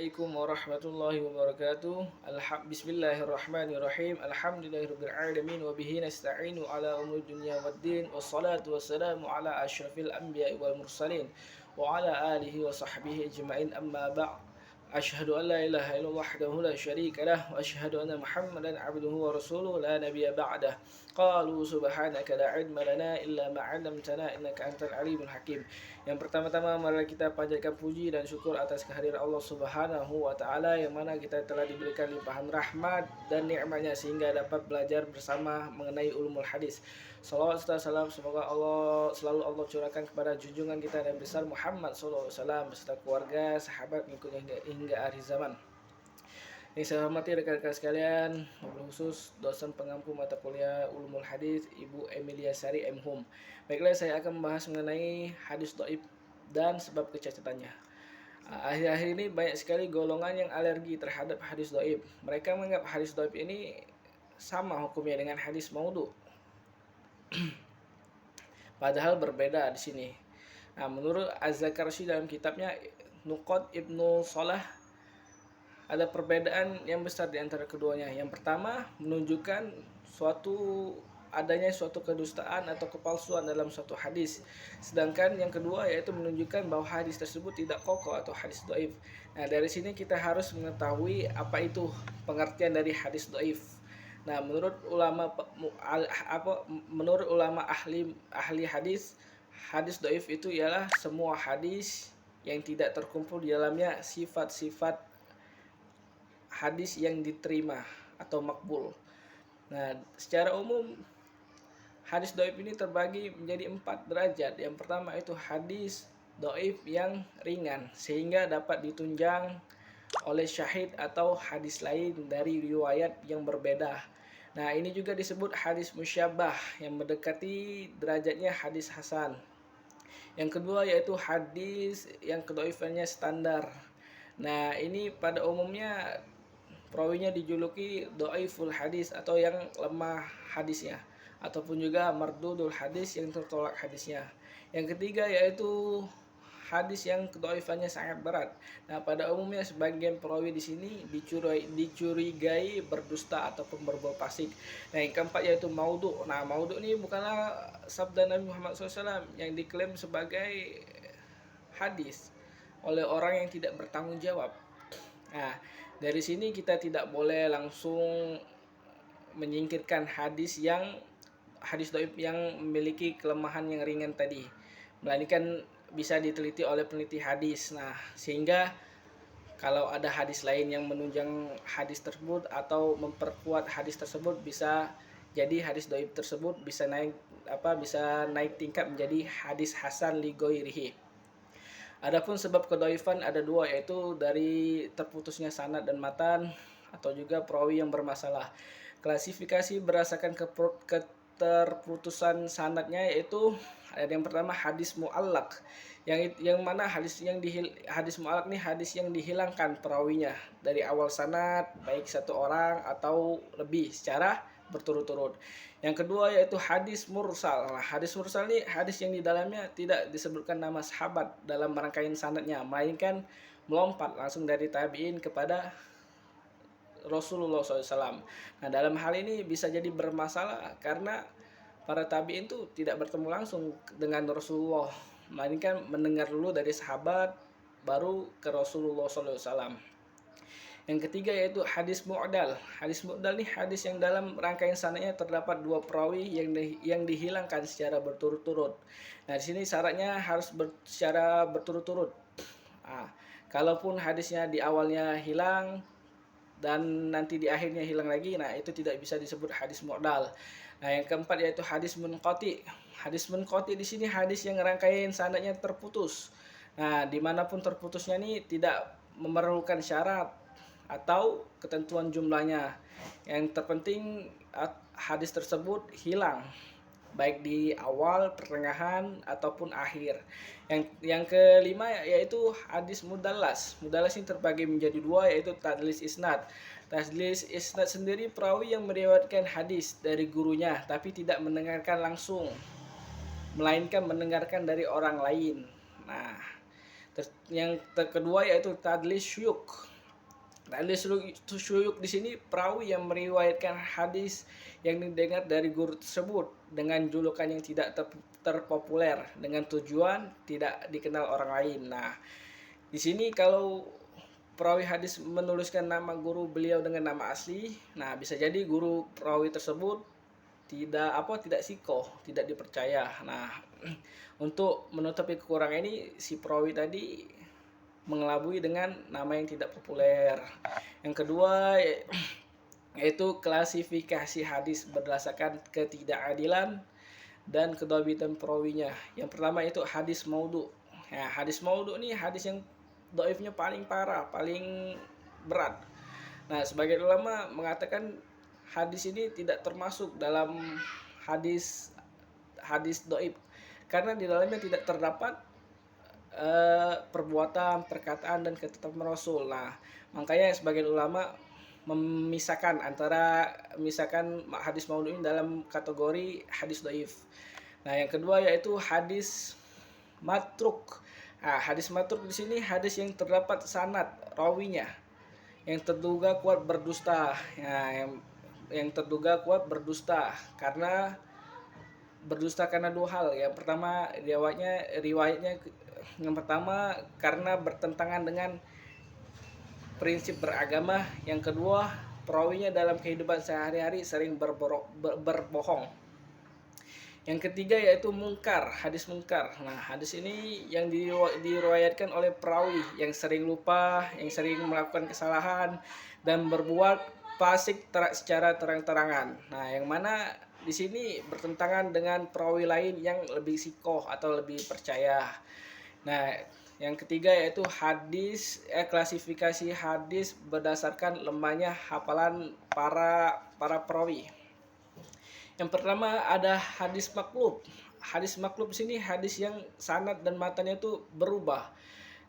Assalamualaikum warahmatullahi wabarakatuh. Bismillahirrahmanirrahim. Alhamdulillahirabbil alamin wa bihi nasta'inu ala umuri dunya waddin. Wassalatu wassalamu ala asyrafil anbiya'i wal mursalin wa ala alihi wa sahbihi ajma'in, amma ba'd. Asyhadu an la ilaha illallah wahdahu la syarika lah wa asyhadu anna Muhammadan abduhu wa rasuluhu la nabiyya ba'dah. Qalu subhanaka la ilma lana illa ma 'allamtana innaka antal alimul hakim. Yang pertama-tama mari kita panjatkan puji dan syukur atas kehadiran Allah Subhanahu wa taala yang mana kita telah diberikan limpahan rahmat dan nikmatnya sehingga dapat belajar bersama mengenai ulumul hadis. Salawat serta salam semoga selalu Allah curahkan kepada junjungan kita Nabi besar Muhammad sallallahu alaihi wasallam beserta keluarga, sahabat, pengikutnya hingga akhir zaman. Yang saya hormati rekan-rekan sekalian, wabil khusus dosen pengampu mata kuliah Ulumul Hadis Ibu Emilia Sari M.Hum. Baiklah, saya akan membahas mengenai hadis dhaif dan sebab kecacatannya. Akhir-akhir ini banyak sekali golongan yang alergi terhadap hadis dhaif. Mereka menganggap hadis dhaif ini sama hukumnya dengan hadis maudhu. Padahal berbeda di sini. Nah, menurut Az-Zakarshi dalam kitabnya Nuqat Ibnu Salah, ada perbedaan yang besar di antara keduanya. Yang pertama, menunjukkan adanya suatu kedustaan atau kepalsuan dalam suatu hadis. Sedangkan yang kedua yaitu menunjukkan bahwa hadis tersebut tidak kokoh atau hadis dhaif. Nah, dari sini kita harus mengetahui apa itu pengertian dari hadis dhaif. Nah, menurut ulama ahli hadis, hadis dhaif itu ialah semua hadis yang tidak terkumpul di dalamnya sifat-sifat hadis yang diterima atau makbul. Nah, secara umum hadis dhaif ini terbagi menjadi 4 derajat. Yang pertama itu hadis dhaif yang ringan sehingga dapat ditunjang oleh syahid atau hadis lain dari riwayat yang berbeda. Nah, ini juga disebut hadis musyabbah yang mendekati derajatnya hadis hasan. Yang kedua yaitu hadis yang kedhaifannya standar. Nah, ini pada umumnya perawinya dijuluki dhaiful hadis atau yang lemah hadisnya, ataupun juga mardudul hadis yang tertolak hadisnya. Yang ketiga yaitu hadis yang kedhaifannya sangat berat. Nah, pada umumnya sebagian perawi di sini dicurigai berdusta ataupun berbuat fasik. Nah, yang keempat yaitu maudhu. Nah, maudhu ini bukanlah sabda Nabi Muhammad SAW yang diklaim sebagai hadis oleh orang yang tidak bertanggung jawab. Nah, dari sini kita tidak boleh langsung menyingkirkan hadis dhaif yang memiliki kelemahan yang ringan tadi, melainkan bisa diteliti oleh peneliti hadis. Nah, sehingga kalau ada hadis lain yang menunjang hadis tersebut atau memperkuat hadis tersebut, bisa jadi hadis dhaif tersebut bisa naik tingkat menjadi hadis hasan li ghairihi. Adapun sebab kedhaifan ada 2, yaitu dari terputusnya sanad dan matan atau juga perawi yang bermasalah. Klasifikasi berdasarkan keterputusan sanadnya yaitu ada yang pertama hadis mu'allaq, yang mana hadis mu'allaq ini hadis yang dihilangkan perawinya dari awal sanad, baik satu orang atau lebih secara berturut-turut. Yang kedua yaitu hadis mursal. Nah, hadis mursal ini hadis yang di dalamnya tidak disebutkan nama sahabat dalam rangkaian sanadnya, melainkan melompat langsung dari tabi'in kepada Rasulullah SAW. Nah, dalam hal ini bisa jadi bermasalah karena para tabi'in itu tidak bertemu langsung dengan Rasulullah, melainkan mendengar dulu dari sahabat baru ke Rasulullah SAW. Yang ketiga yaitu hadis mu'dal. Hadis mu'dal ini hadis yang dalam rangkaian sanadnya terdapat 2 perawi yang dihilangkan secara berturut-turut. Nah, di sini syaratnya harus secara berturut-turut. Nah, kalaupun hadisnya di awalnya hilang dan nanti di akhirnya hilang lagi, nah itu tidak bisa disebut hadis mu'dal. Nah, yang keempat yaitu hadis munqati. Hadis munqati di sini hadis yang rangkaian sanadnya terputus. Nah, dimanapun terputusnya ini tidak memerlukan syarat atau ketentuan jumlahnya. Yang terpenting hadis tersebut hilang baik di awal, pertengahan ataupun akhir. Yang kelima yaitu hadis mudallas. Mudallas ini terbagi menjadi 2 yaitu tadlis isnad. Tadlis isnad sendiri perawi yang meriwayatkan hadis dari gurunya tapi tidak mendengarkan langsung, melainkan mendengarkan dari orang lain. Nah, yang kedua yaitu tadlis syuyukh. Nah, syuyuk di sini perawi yang meriwayatkan hadis yang didengar dari guru tersebut dengan julukan yang tidak terpopuler dengan tujuan tidak dikenal orang lain. Nah, di sini kalau perawi hadis menuliskan nama guru beliau dengan nama asli, nah bisa jadi guru perawi tersebut tidak sikoh, tidak dipercaya. Nah, untuk menutupi kekurangan ini, si perawi tadi mengelabui dengan nama yang tidak populer. Yang kedua yaitu klasifikasi hadis berdasarkan ketidakadilan dan kedobitan perawinya. Yang pertama itu hadis maudhu. Ya, hadis maudhu ini hadis yang doifnya paling parah, paling berat. Nah, sebagian ulama mengatakan hadis ini tidak termasuk dalam hadis doif karena di dalamnya tidak terdapat perbuatan, perkataan dan ketetapan Rasul. Nah, makanya sebagian ulama memisahkan hadis maudhu ini dalam kategori hadis dhaif. Nah, yang kedua yaitu hadis matruk. Nah, hadis matruk di sini hadis yang terdapat sanad rawinya yang terduga kuat berdusta. Ya, yang terduga kuat berdusta karena dua hal. Yang pertama riwayatnya yang pertama karena bertentangan dengan prinsip beragama. Yang kedua, perawinya dalam kehidupan sehari-hari sering berbohong. Yang ketiga yaitu mungkar, hadis mungkar. Nah, hadis ini yang diriwayatkan oleh perawi yang sering lupa, yang sering melakukan kesalahan dan berbuat fasik secara terang-terangan. Nah, yang mana di sini bertentangan dengan perawi lain yang lebih sikoh atau lebih percaya. Nah, yang ketiga yaitu klasifikasi hadis berdasarkan lemahnya hafalan para perawi. Yang pertama ada hadis maklub. Hadis maklub di sini hadis yang sanad dan matanya itu berubah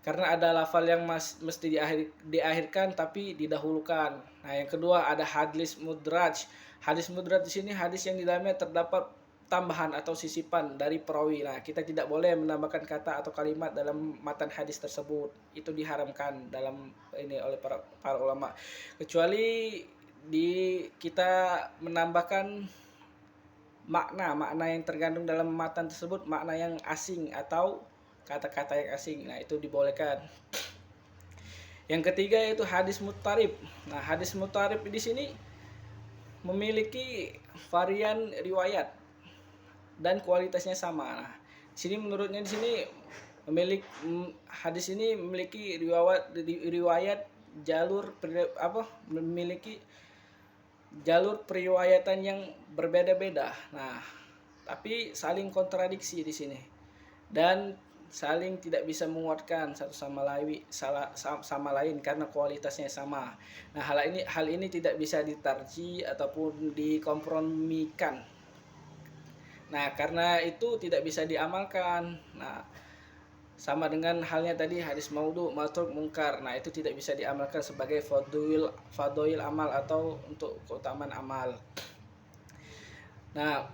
karena ada lafal yang mesti diakhirkan tapi didahulukan. Nah, yang kedua ada hadis mudraj. Hadis mudraj di sini hadis yang di dalamnya terdapat tambahan atau sisipan dari perawi. Nah, kita tidak boleh menambahkan kata atau kalimat dalam matan hadis tersebut. Itu diharamkan dalam ini oleh para ulama. Kecuali kita menambahkan makna yang tergandung dalam matan tersebut, makna yang asing atau kata-kata yang asing. Nah, itu dibolehkan. Yang ketiga yaitu hadis mutarib. Nah, hadis mutarib di sini memiliki varian riwayat dan kualitasnya sama. Nah, di sini menurutnya di sini hadis ini memiliki riwayat memiliki jalur periwayatan yang berbeda-beda. Nah, tapi saling kontradiksi di sini dan saling tidak bisa menguatkan satu sama lain karena kualitasnya sama. Nah, hal ini tidak bisa ditarji ataupun dikompromikan. Nah, karena itu tidak bisa diamalkan. Nah, sama dengan halnya tadi hadis maudhu, matruk, mungkar. Nah, itu tidak bisa diamalkan sebagai fadhil amal atau untuk keutamaan amal. Nah,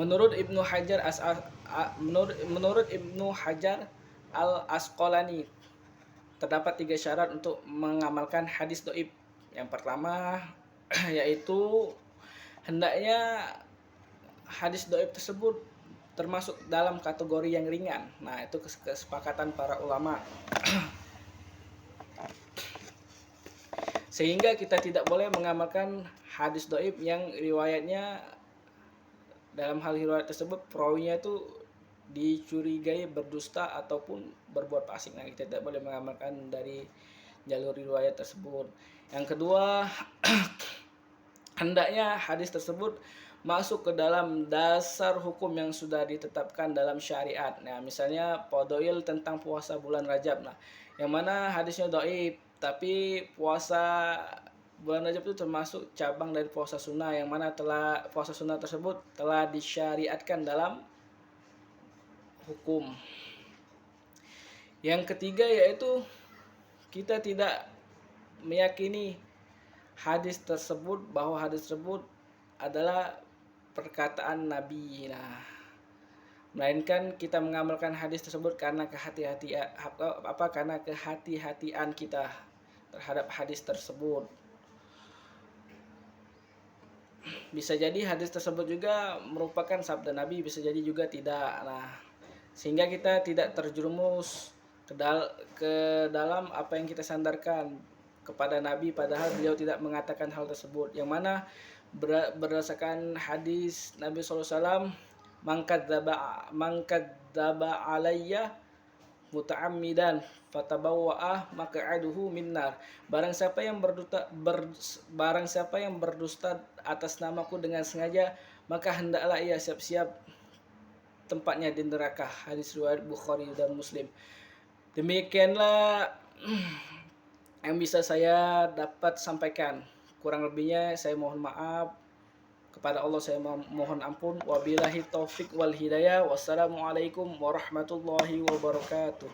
menurut Ibnu Hajar al-Asqalani terdapat 3 syarat untuk mengamalkan hadis dhaif. Yang pertama yaitu hendaknya hadis dhaif tersebut termasuk dalam kategori yang ringan. Nah, itu kesepakatan para ulama. Sehingga kita tidak boleh mengamalkan hadis dhaif yang riwayatnya dalam hal riwayat tersebut perawinya itu dicurigai berdusta ataupun berbuat fasik. Nah, kita tidak boleh mengamalkan dari jalur riwayat tersebut. Yang kedua, hendaknya hadis tersebut masuk ke dalam dasar hukum yang sudah ditetapkan dalam syariat. Nah, misalnya fadhail tentang puasa bulan Rajab. Nah, yang mana hadisnya dhaif, tapi puasa bulan Rajab itu termasuk cabang dari puasa sunnah yang mana puasa sunnah tersebut telah disyariatkan dalam hukum. Yang ketiga yaitu kita tidak meyakini hadis tersebut bahwa hadis tersebut adalah perkataan Nabi. Nah, melainkan kita mengamalkan hadis tersebut karena kehati-hatian kita terhadap hadis tersebut. Bisa jadi hadis tersebut juga merupakan sabda Nabi, bisa jadi juga tidak. Nah, sehingga kita tidak terjerumus ke dalam apa yang kita sandarkan kepada Nabi, padahal beliau tidak mengatakan hal tersebut. Yang mana berdasarkan hadis Nabi SAW, man kadzdzaba alayya muta'ammidan fatabawwa'ah maq'aduhu minnar. Barang siapa yang berdusta atas namaku dengan sengaja, maka hendaklah ia siap-siap tempatnya di neraka. Hadis riwayat Bukhari dan Muslim. Demikianlah yang bisa saya dapat sampaikan. Kurang lebihnya saya mohon maaf. Kepada Allah saya mohon ampun. Wabillahi taufik wal hidayah. Wassalamualaikum warahmatullahi wabarakatuh.